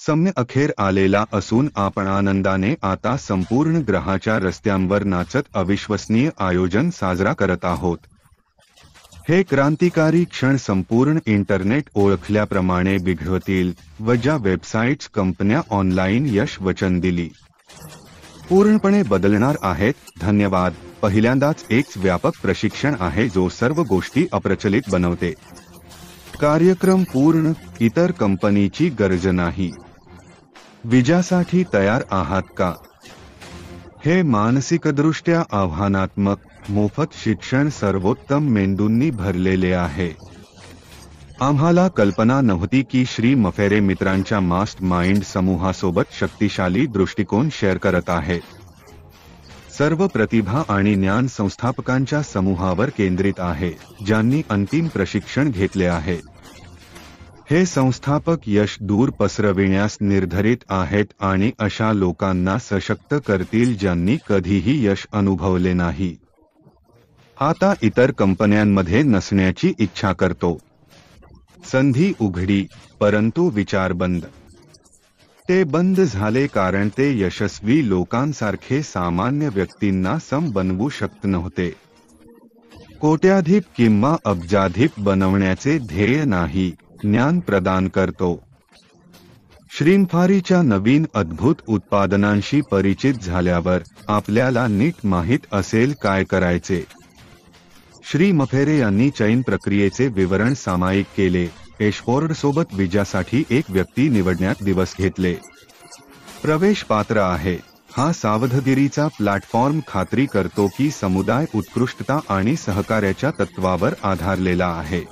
सम्य अखेर आलेला असून आपण आनंदाने आता संपूर्ण ग्रहाच्या रस्त्यांवर नाचत अविश्वसनीय आयोजन साजरा करत आहोत। हे क्रांतिकारी क्षण संपूर्ण इंटरनेट ओळखल्याप्रमाणे बिघडवतील व ज्या वेबसाईट्स कंपन्या ऑनलाईन यश वचन दिली पूर्णपणे बदलणार आहेत। धन्यवाद। पहिल्यांदाच एक व्यापक प्रशिक्षण आहे जो सर्व गोष्टी अप्रचलित बनवते। कार्यक्रम पूर्ण, इतर कंपनीची गरज नाही। विजयासाठी तयार आहात का? हे मानसिकदृष्ट्या आव्हानात्मक मोफत शिक्षण सर्वोत्तम मेंदूंनी भरलेले आहे। आम्हाला कल्पना नव्हती की श्री मफेरे मित्रांच्या मास्टर माइंड समूहासोबत शक्तिशाली दृष्टिकोन शेअर करत आहेत। सर्व प्रतिभा आणि ज्ञान संस्थापकांच्या समूहावर केंद्रित आहे ज्यांनी अंतिम प्रशिक्षण घेतले आहे। हे संस्थापक यश दूर पसरविण्यास निर्धारित आहेत आणि अशा लोकांना सशक्त करतील ज्यांनी कधीही यश अनुभवले नाही। आता इतर कंपन्यांमध्ये नसण्याची इच्छा करतो। संधी उघडी, परंतु विचार बंद। ते बंद झाले कारण ते यशस्वी लोकांसारखे सामान्य व्यक्तींना सम बनवू शकत नव्हते। कोट्याधीश किंवा अब्जाधीश बनवण्याचे ध्येय नाही, ज्ञान प्रदान करतो। श्रीमफारीच्या नवीन अद्भुत उत्पादनांशी परिचित झाल्यावर आपल्याला नीट माहीत असेल काय करायचे। श्री मफेरे यांनी चयन प्रक्रियेचे विवरण सामायिक केले। एशफोर्डसोबत विजयासाठी एक व्यक्ती निवडण्यात दिवस घेतले। प्रवेश पात्र आहे। हा सावधगिरीचा प्लॅटफॉर्म खात्री करतो की समुदाय उत्कृष्टता आणि सहकार्याच्या तत्वावर आधारलेला आहे।